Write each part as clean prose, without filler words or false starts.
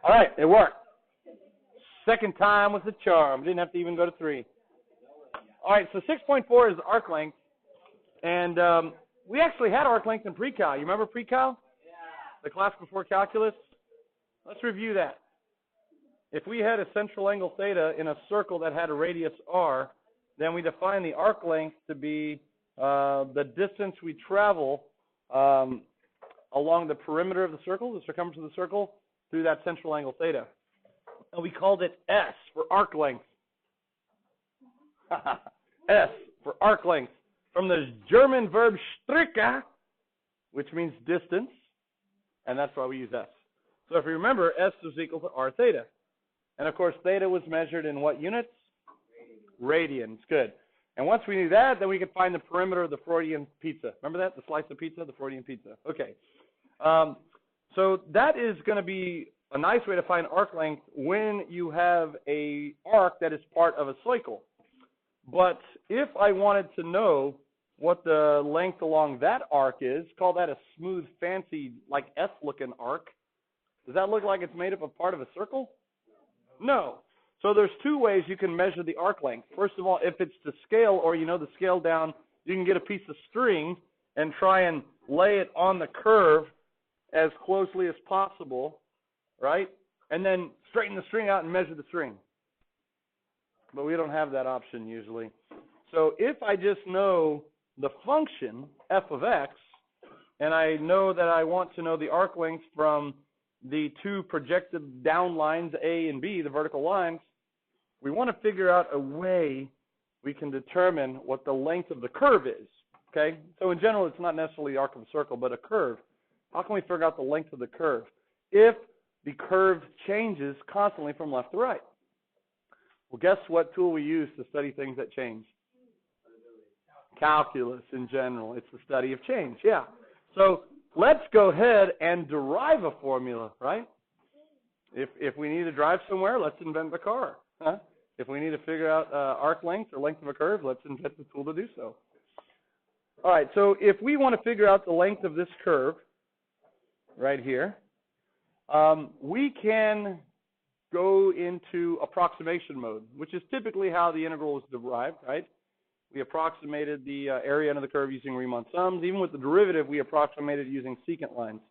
All right, it worked. Second time was the charm. Didn't have to even go to 3. All right, so 6.4 is arc length. And we actually had arc length in pre-cal. You remember pre-cal? Yeah. The class before calculus? Let's review that. If we had a central angle theta in a circle that had a radius r, then we define the arc length to be the distance we travel along the perimeter of the circle, the circumference of the circle, through that central angle theta. And we called it S for arc length. S for arc length. From the German verb Strecke, which means distance, and that's why we use S. So if you remember, S is equal to r theta. And of course, theta was measured in what units? Radians. Good. And once we knew that, then we could find the perimeter of the Freudian pizza. Remember that? The slice of pizza, the Freudian pizza. Okay. So that is going to be a nice way to find arc length when you have a arc that is part of a cycle. But if I wanted to know what the length along that arc is, call that a smooth, fancy, like S-looking arc. Does that look like it's made up of part of a circle? No. So there's 2 ways you can measure the arc length. First of all, if it's to scale or you know the scale down, you can get a piece of string and try and lay it on the curve as closely as possible, right? And then straighten the string out and measure the string. But we don't have that option usually. So if I just know the function, f of x, and I know that I want to know the arc length from the 2 projected down lines, A and B, the vertical lines, we want to figure out a way we can determine what the length of the curve is. Okay? So in general, it's not necessarily the arc of a circle, but a curve. How can we figure out the length of the curve if the curve changes constantly from left to right? Well, guess what tool we use to study things that change? Calculus in general. It's the study of change, yeah. So let's go ahead and derive a formula, right? If we need to drive somewhere, let's invent the car. Huh? If we need to figure out arc length or length of a curve, let's invent the tool to do so. All right, so if we want to figure out the length of this curve right here, we can go into approximation mode, which is typically how the integral is derived, right? We approximated the area under the curve using Riemann sums. Even with the derivative, we approximated using secant lines.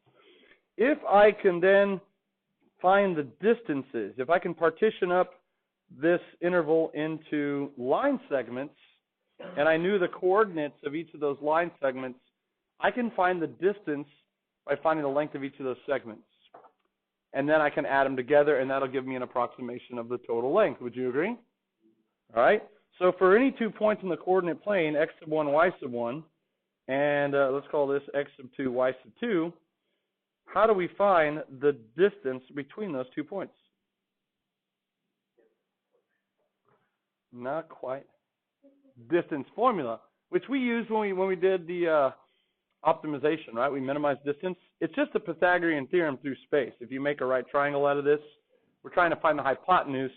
If I can then find the distances, if I can partition up this interval into line segments, and I knew the coordinates of each of those line segments, I can find the distance by finding the length of each of those segments. And then I can add them together, and that'll give me an approximation of the total length. Would you agree? All right. So for any 2 points in the coordinate plane, x sub 1, y sub 1, and let's call this x sub 2, y sub 2, how do we find the distance between those 2 points? Not quite. Distance formula, which we used when we did the optimization, right? We minimize distance. It's just a Pythagorean theorem through space. If you make a right triangle out of this, we're trying to find the hypotenuse,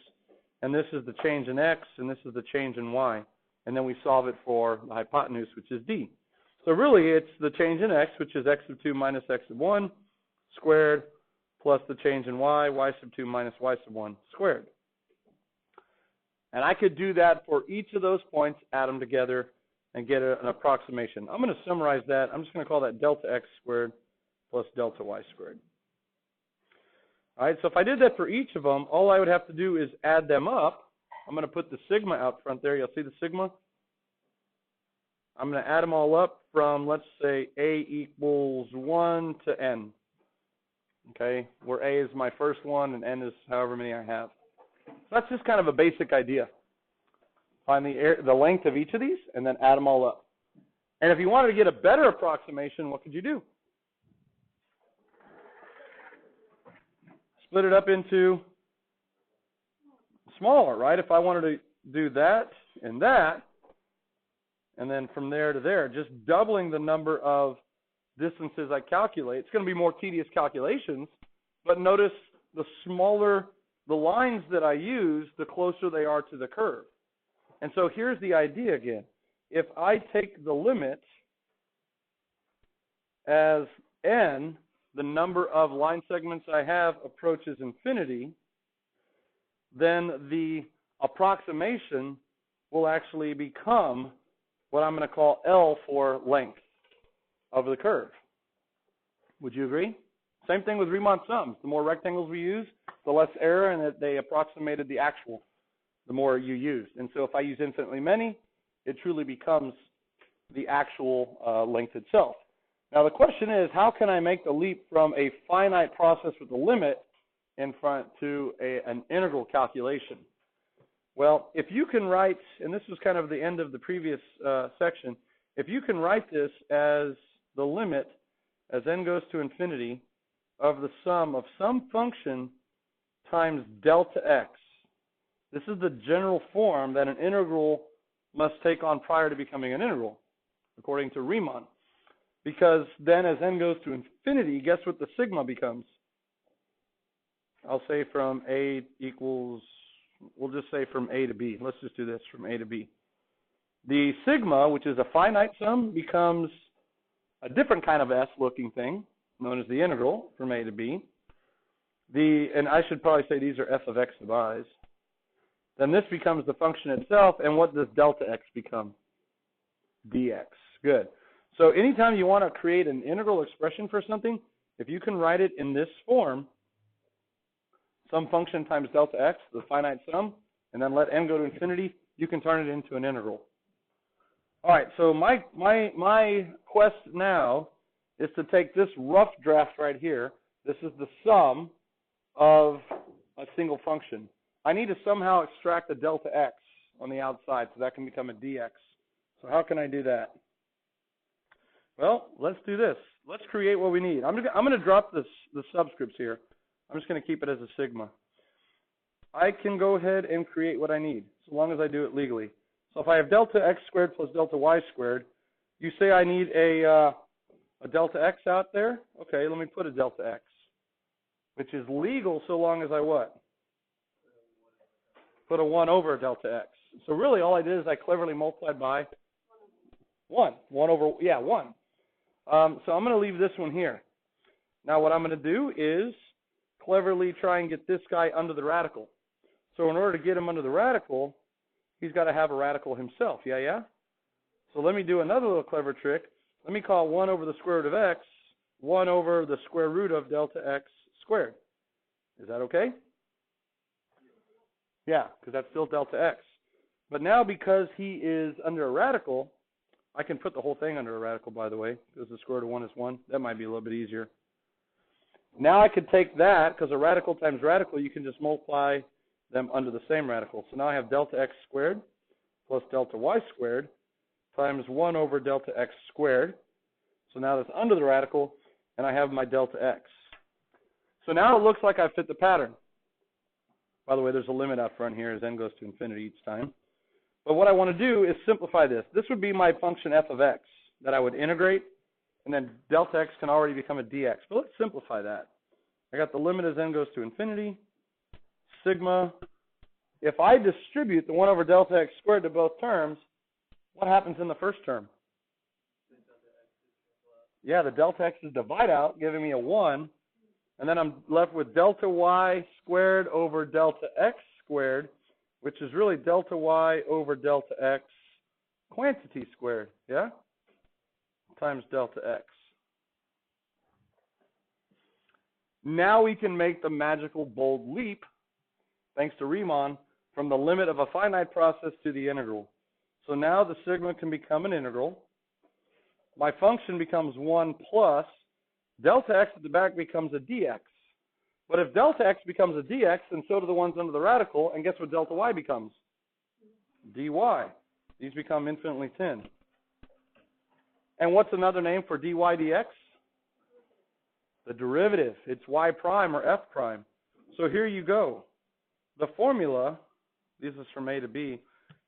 and this is the change in x, and this is the change in y. And then we solve it for the hypotenuse, which is d. So really, it's the change in x, which is x sub 2 minus x sub 1 squared, plus the change in y sub 2 minus y sub 1 squared. And I could do that for each of those points, add them together, and get an approximation. I'm going to summarize that. I'm just going to call that delta x squared plus delta y squared. All right, so if I did that for each of them, all I would have to do is add them up. I'm going to put the sigma out front there. You'll see the sigma. I'm going to add them all up from, let's say, a equals 1 to n. Okay, where a is my first one and n is however many I have. So that's just kind of a basic idea. Find the length of each of these and then add them all up. And if you wanted to get a better approximation, what could you do? Split it up into smaller, right? If I wanted to do that, and then from there to there, just doubling the number of distances I calculate. It's going to be more tedious calculations, but notice the smaller the lines that I use, the closer they are to the curve. And so here's the idea again. If I take the limit as n the number of line segments I have approaches infinity, then the approximation will actually become what I'm going to call L for length of the curve. Would you agree? Same thing with Riemann sums. The more rectangles we use, the less error, and that they approximated the actual, the more you used. And so if I use infinitely many, it truly becomes the actual length itself. Now the question is, how can I make the leap from a finite process with a limit in front to an integral calculation? Well, if you can write, and this was kind of the end of the previous section, if you can write this as the limit as n goes to infinity of the sum of some function times delta x. This is the general form that an integral must take on prior to becoming an integral, according to Riemann. Because then as n goes to infinity, guess what the sigma becomes? I'll say from a equals, we'll just say from a to b. Let's just do this, from a to b. The sigma, which is a finite sum, becomes a different kind of s-looking thing, known as the integral from a to b. And I should probably say these are f of x sub i's. Then this becomes the function itself, and what does delta x become? Dx. Good. So anytime you want to create an integral expression for something, if you can write it in this form, some function times delta x, the finite sum, and then let n go to infinity, you can turn it into an integral. All right, so my quest now is to take this rough draft right here. This is the sum of a single function. I need to somehow extract the delta x on the outside so that can become a dx. So how can I do that? Well, let's do this. Let's create what we need. I'm going to drop the subscripts here. I'm just going to keep it as a sigma. I can go ahead and create what I need, so long as I do it legally. So if I have delta x squared plus delta y squared, you say I need a delta x out there? Okay, let me put a delta x, which is legal so long as I what? Put a 1 over delta x. So really all I did is I cleverly multiplied by 1. 1 over, yeah, 1. So I'm going to leave this one here. Now what I'm going to do is cleverly try and get this guy under the radical. So in order to get him under the radical, he's got to have a radical himself. Yeah? So let me do another little clever trick. Let me call 1 over the square root of x 1 over the square root of delta x squared. Is that okay? Yeah, because that's still delta x. But now because he is under a radical, I can put the whole thing under a radical, by the way, because the square root of 1 is 1. That might be a little bit easier. Now I could take that, because a radical times radical, you can just multiply them under the same radical. So now I have delta x squared plus delta y squared times 1 over delta x squared. So now that's under the radical, and I have my delta x. So now it looks like I fit the pattern. By the way, there's a limit out front here as n goes to infinity each time. But what I want to do is simplify this. This would be my function f of x that I would integrate, and then delta x can already become a dx. But let's simplify that. I got the limit as n goes to infinity, sigma. If I distribute the 1 over delta x squared to both terms, what happens in the first term? Yeah, the delta x is divide out, giving me a 1. And then I'm left with delta y squared over delta x squared, which is really delta y over delta x quantity squared, yeah? Times delta x. Now we can make the magical bold leap, thanks to Riemann, from the limit of a finite process to the integral. So now the sigma can become an integral. My function becomes 1 plus delta x at the back becomes a dx. But if delta x becomes a dx, then so do the ones under the radical, and guess what delta y becomes? dy. These become infinitely thin. And what's another name for dy dx? The derivative. It's y prime or f prime. So here you go. The formula, this is from a to b,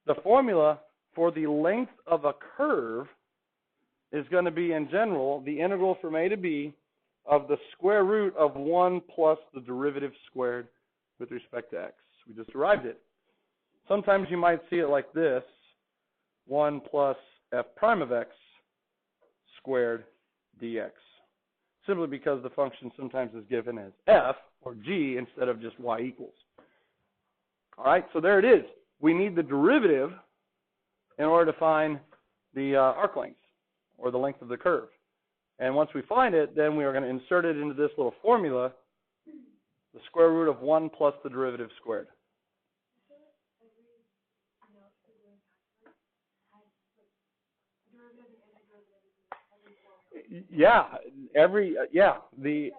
the formula for the length of a curve is going to be, in general, the integral from a to b of the square root of 1 plus the derivative squared with respect to x. We just derived it. Sometimes you might see it like this, 1 plus f prime of x squared dx. simply because the function sometimes is given as f or g instead of just y equals. All right, so there it is. We need the derivative in order to find the arc length, or the length of the curve. And once we find it, then we are going to insert it into this little formula, the square root of 1 plus the derivative squared. Yeah, the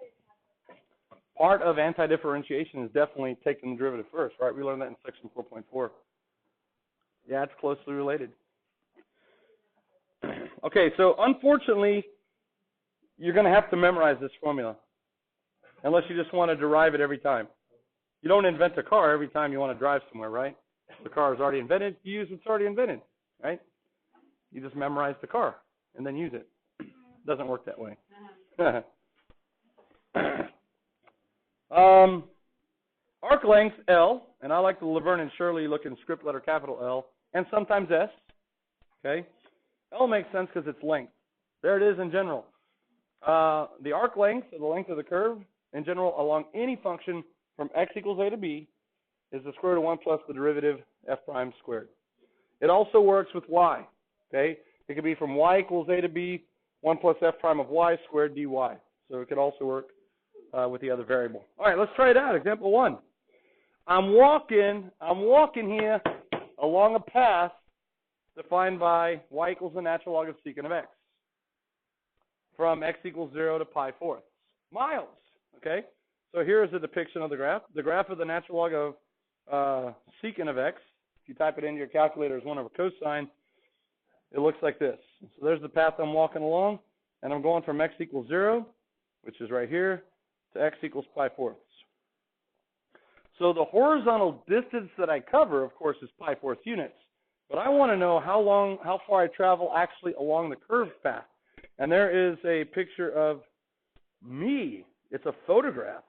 part of antidifferentiation is definitely taking the derivative first, right? We learned that in section 4.4. Yeah, it's closely related. Okay, so unfortunately, you're going to have to memorize this formula, unless you just want to derive it every time. You don't invent a car every time you want to drive somewhere, right? The car is already invented. You use what's already invented, right? You just memorize the car and then use it. Doesn't work that way. Arc length, L, and I like the Laverne and Shirley look in script letter capital L, and sometimes S, okay? L makes sense because it's length. There it is in general. The arc length, or the length of the curve, in general, along any function from x equals a to b, is the square root of 1 plus the derivative f prime squared. It also works with y, okay? It could be from y equals a to b, 1 plus f prime of y squared dy. So it could also work with the other variable. All right, let's try it out. Example 1. I'm walking here along a path defined by y equals the natural log of secant of x from x equals 0 to pi fourths miles, okay? So here is a depiction of the graph. The graph of the natural log of secant of x, if you type it into your calculator as 1 over cosine, it looks like this. So there's the path I'm walking along, and I'm going from x equals 0, which is right here, to x equals pi fourths. So the horizontal distance that I cover, of course, is pi fourths units. But I want to know how far I travel actually along the curved path. And there is a picture of me. It's a photograph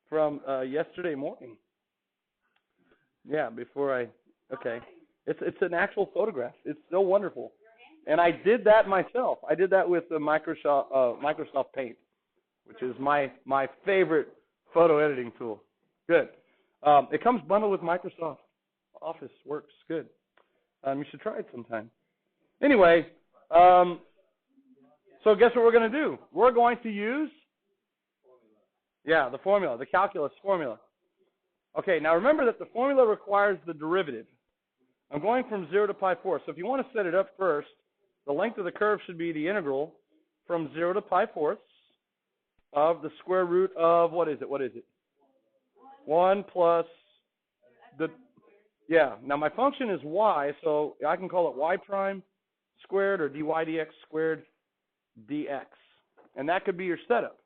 from yesterday morning. Yeah, okay. It's an actual photograph. It's so wonderful. And I did that myself. I did that with the Microsoft Paint, which is my favorite photo editing tool. Good. It comes bundled with Microsoft Office. Works good. You should try it sometime. Anyway, so guess what we're going to do? We're going to use, the formula, the calculus formula. Okay, now remember that the formula requires the derivative. I'm going from 0 to pi fourths. So if you want to set it up first, the length of the curve should be the integral from 0 to pi fourths of the square root of, what is it? 1 plus now my function is y, so I can call it y prime squared or dy dx squared dx. And that could be your setup.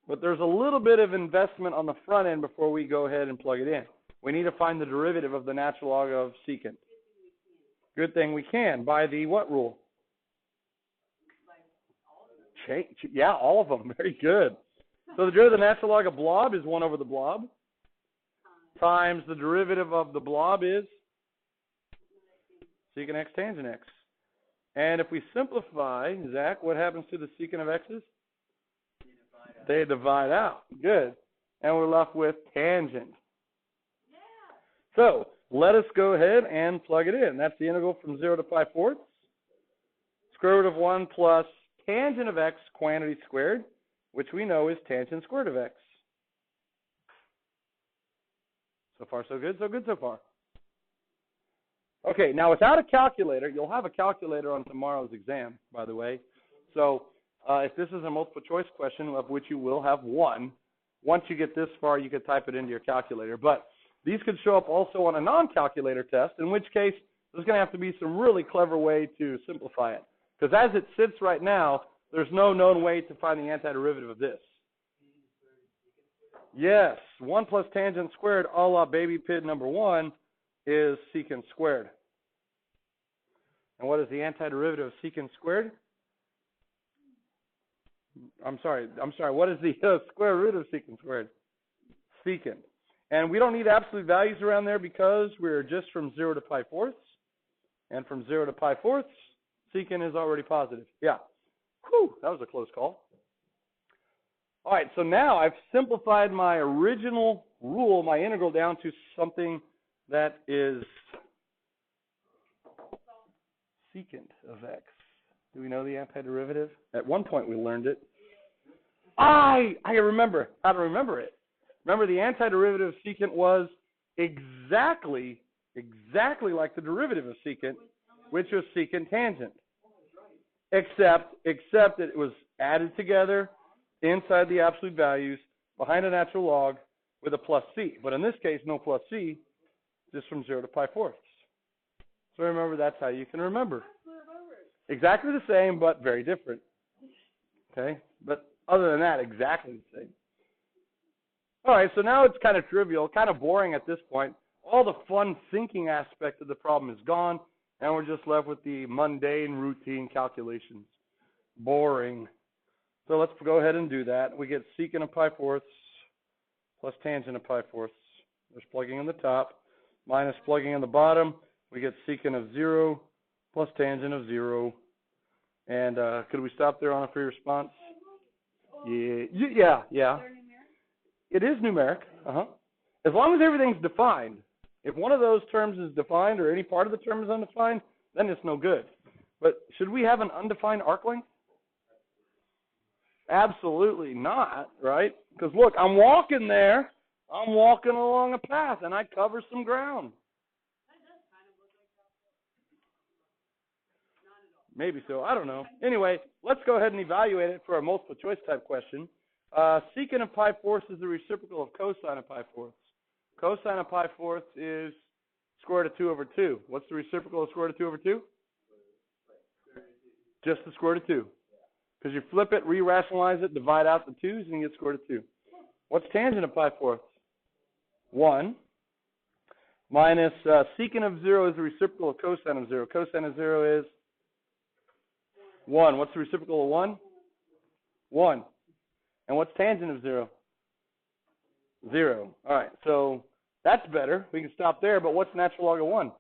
But there's a little bit of investment on the front end before we go ahead and plug it in. We need to find the derivative of the natural log of secant. Good thing we can. By the what rule? Yeah, all of them. Very good. So the derivative of the natural log of blob is 1 over the blob times the derivative of the blob is secant x tangent x. And if we simplify, Zach, what happens to the secant of x's? They divide out. Good. And we're left with tangent. So let us go ahead and plug it in. That's the integral from 0 to pi fourths. Square root of 1 plus tangent of x quantity squared, which we know is tangent squared of x. So far, so good so far. Okay, now without a calculator, you'll have a calculator on tomorrow's exam, by the way. So if this is a multiple choice question, of which you will have one, once you get this far, you could type it into your calculator. But these could show up also on a non-calculator test, in which case there's going to have to be some really clever way to simplify it. Because as it sits right now, there's no known way to find the antiderivative of this. Yes, 1 plus tangent squared a la baby pid number 1 is secant squared. And what is the antiderivative of secant squared? I'm sorry, what is the square root of secant squared? Secant. And we don't need absolute values around there because we're just from 0 to pi fourths. And from 0 to pi fourths, secant is already positive. Yeah. Whew, that was a close call. All right, so now I've simplified my original rule, my integral, down to something that is secant of x. Do we know the antiderivative? At one point we learned it. I remember how to remember it. Remember, the antiderivative of secant was exactly like the derivative of secant, which was secant tangent. Except that it was added together inside the absolute values behind a natural log with a plus c. But in this case, no plus c, just from 0 to pi fourths. So remember, that's how you can remember. Exactly the same, but very different. Okay? But other than that, exactly the same. All right, so now it's kind of trivial, kind of boring at this point. All the fun thinking aspect of the problem is gone, and we're just left with the mundane routine calculations. Boring. So let's go ahead and do that. We get secant of pi fourths plus tangent of pi fourths. There's plugging in the top, minus plugging in the bottom. We get secant of 0 plus tangent of 0. And could we stop there on a free response? Yeah. It is numeric. As long as everything's defined. If one of those terms is defined or any part of the term is undefined, then it's no good. But should we have an undefined arc length? Absolutely not, right? Because look, I'm walking there. I'm walking along a path, and I cover some ground. Maybe so. I don't know. Anyway, let's go ahead and evaluate it for a multiple choice type question. Secant of pi fourths is the reciprocal of cosine of pi fourths. Cosine of pi fourths is square root of 2 over 2. What's the reciprocal of square root of 2 over 2? Just the square root of 2. Because you flip it, re-rationalize it, divide out the 2's, and you get square root of 2. What's tangent of pi fourths? 1. Minus secant of 0 is the reciprocal of cosine of 0. Cosine of 0 is 1. What's the reciprocal of 1? 1. And what's tangent of 0? 0. All right, so that's better. We can stop there, but what's natural log of 1?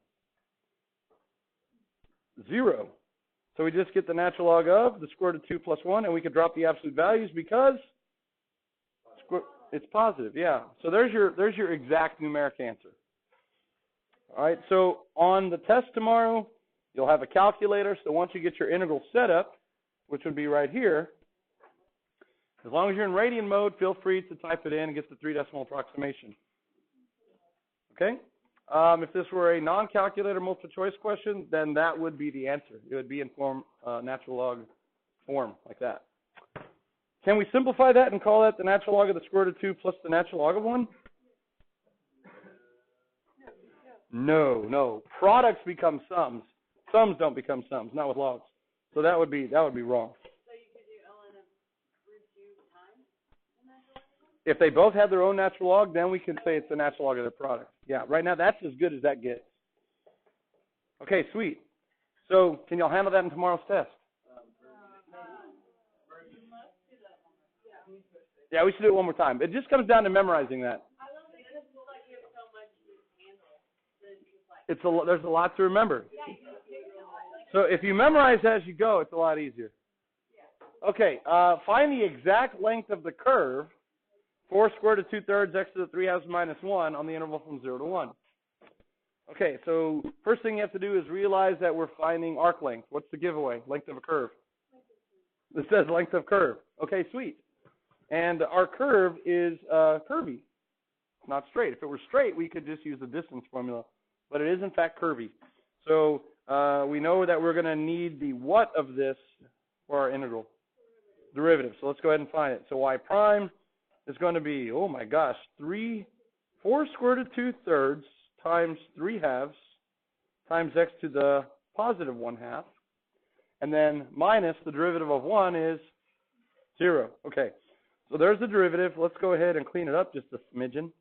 0. So we just get the natural log of the square root of 2 plus 1, and we can drop the absolute values because it's positive, yeah. So there's your exact numeric answer. All right, so on the test tomorrow, you'll have a calculator, so once you get your integral set up, which would be right here, as long as you're in radian mode, feel free to type it in and get the 3-decimal approximation. Okay? If this were a non-calculator multiple choice question, then that would be the answer. It would be in form, natural log form, like that. Can we simplify that and call that the natural log of the square root of 2 plus the natural log of 1? No. Products become sums. Sums don't become sums, not with logs. So that would be wrong. So you could do ln of root 2 times the natural log? If they both have their own natural log, then we can say it's the natural log of their product. Yeah, right now that's as good as that gets. Okay, sweet. So can y'all handle that in tomorrow's test? Yeah, we should do it one more time. It just comes down to memorizing that. There's a lot to remember. So if you memorize as you go, it's a lot easier. Okay, find the exact length of the curve for square root of 2/3 x to the 3/2 minus 1 on the interval from 0 to 1. Okay, so first thing you have to do is realize that we're finding arc length. What's the giveaway? Length of a curve. It says length of curve. Okay, sweet. And our curve is curvy, not straight. If it were straight, we could just use the distance formula. But it is, in fact, curvy. So we know that we're going to need the what of this for our integral derivative. So let's go ahead and find it. So y prime is going to be, 4 square root of 2/3 times 3/2 times x to the positive 1/2. And then minus the derivative of 1 is 0. Okay, so there's the derivative. Let's go ahead and clean it up just a smidgen.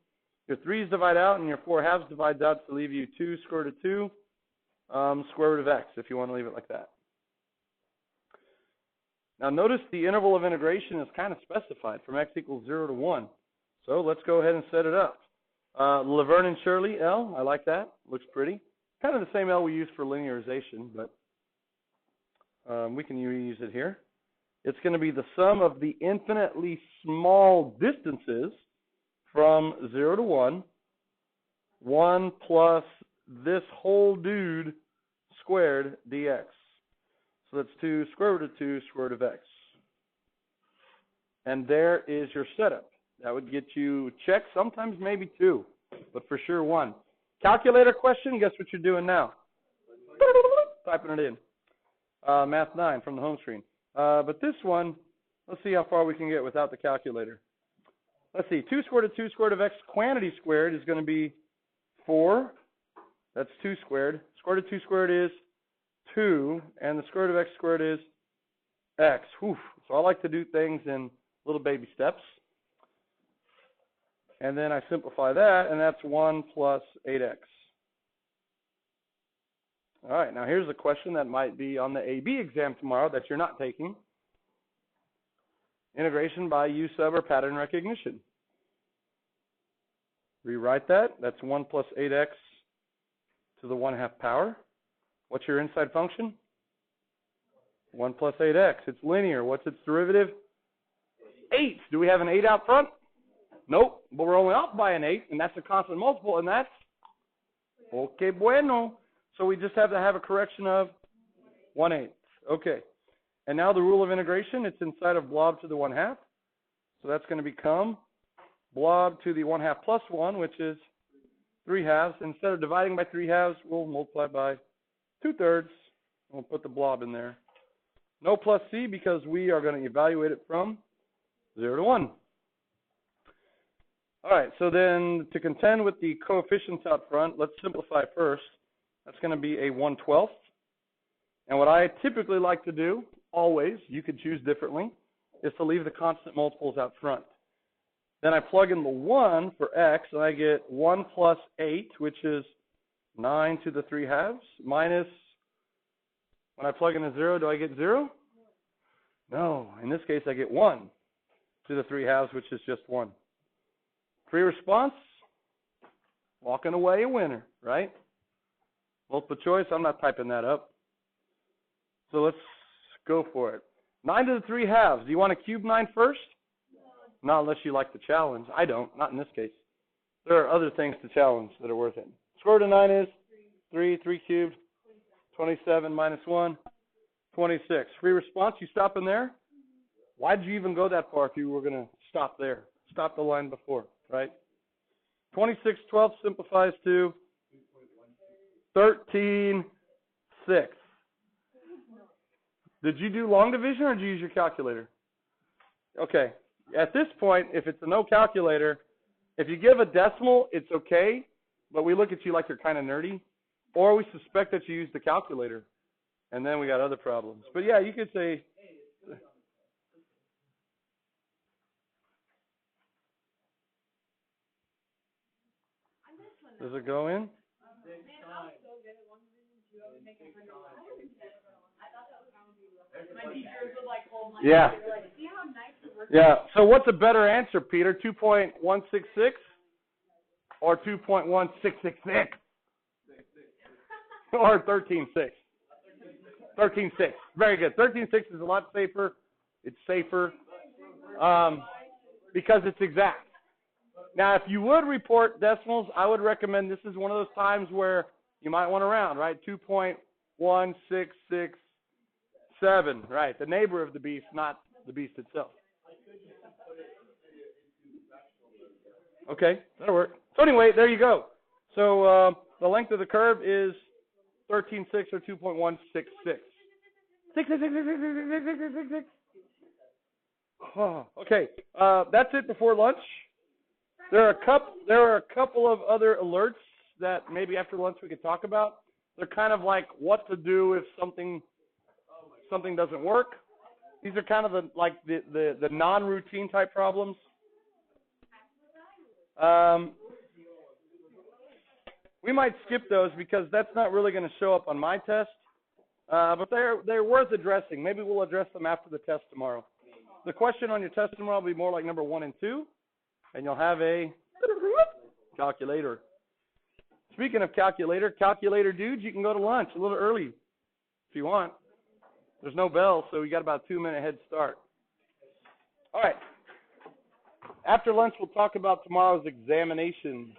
Your 3's divide out, and your 4/2 divides out to leave you 2 square root of 2 square root of x, if you want to leave it like that. Now notice the interval of integration is kind of specified from x equals 0 to 1. So let's go ahead and set it up. Laverne and Shirley, L, I like that. Looks pretty. Kind of the same L we use for linearization, but we can reuse it here. It's going to be the sum of the infinitely small distances from 0 to 1, 1 plus this whole dude squared dx. So that's 2 square root of 2 square root of x. And there is your setup. That would get you check, sometimes maybe 2, but for sure 1. Calculator question, guess what you're doing now? Typing it in. Math 9 from the home screen. But this one, let's see how far we can get without the calculator. Let's see, 2 square root of 2 square root of x, quantity squared is going to be 4. That's 2 squared. Square root of 2 squared is 2, and the square root of x squared is x. Whew. So I like to do things in little baby steps. And then I simplify that, and that's 1 plus 8x. All right, now here's a question that might be on the AB exam tomorrow that you're not taking. Integration by U sub or pattern recognition. Rewrite that. That's 1 plus 8x to the 1/2 power. What's your inside function? 1 plus 8x. It's linear. What's its derivative? 8. Do we have an 8 out front? Nope, but we're only off by an 8, and that's a constant multiple, and that's okay bueno. So we just have to have a correction of 1/8. Okay. And now the rule of integration, it's inside of blob to the 1/2. So that's going to become blob to the 1/2 plus 1, which is 3/2. Instead of dividing by 3/2, we'll multiply by 2/3. We'll put the blob in there. No plus c because we are going to evaluate it from 0 to 1. All right, so then to contend with the coefficients out front, let's simplify first. That's going to be a 1/12. And what I typically like to do, always, you could choose differently, is to leave the constant multiples out front. Then I plug in the 1 for x, and I get 1 plus 8, which is 9 to the 3/2, minus, when I plug in a 0, do I get 0? No, in this case I get 1 to the 3/2, which is just 1. Free response, walking away a winner, right? Multiple choice, I'm not typing that up. So let's go for it. 9 to the 3/2. Do you want to cube 9 first? No. Not unless you like the challenge. I don't, not in this case. There are other things to challenge that are worth it. Square root of 9 is 3, 3 cubed, 27 minus 1, 26. Free response, you stop in there? Why did you even go that far if you were going to stop there? Stop the line before, right? 26/12 simplifies to 13/6. Did you do long division or did you use your calculator? Okay. At this point, if it's a no calculator, if you give a decimal, it's okay, but we look at you like you're kind of nerdy, or we suspect that you used the calculator, and then we got other problems. But yeah, you could say, does it go in? Yeah. Yeah. So what's a better answer, Peter? 2.166 or 2.1666? Or 13.6? 13.6. Very good. 13.6 is a lot safer. It's safer because it's exact. Now, if you would report decimals, I would recommend this is one of those times where you might want to round, right? 2.1667, right? The neighbor of the beast, not the beast itself. Okay, that'll work. So anyway, there you go. So the length of the curve is 13.6 or 2.166. Oh, okay, that's it before lunch. There are a couple of other alerts that maybe after lunch we could talk about. They're kind of like what to do if something doesn't work. These are kind of the non-routine type problems. We might skip those because that's not really going to show up on my test. But they're worth addressing. Maybe we'll address them after the test tomorrow. The question on your test tomorrow will be more like number 1 and 2. And you'll have a calculator. Speaking of calculator dudes, you can go to lunch a little early if you want. There's no bell, so we got about a 2-minute head start. All right. After lunch, we'll talk about tomorrow's examinations.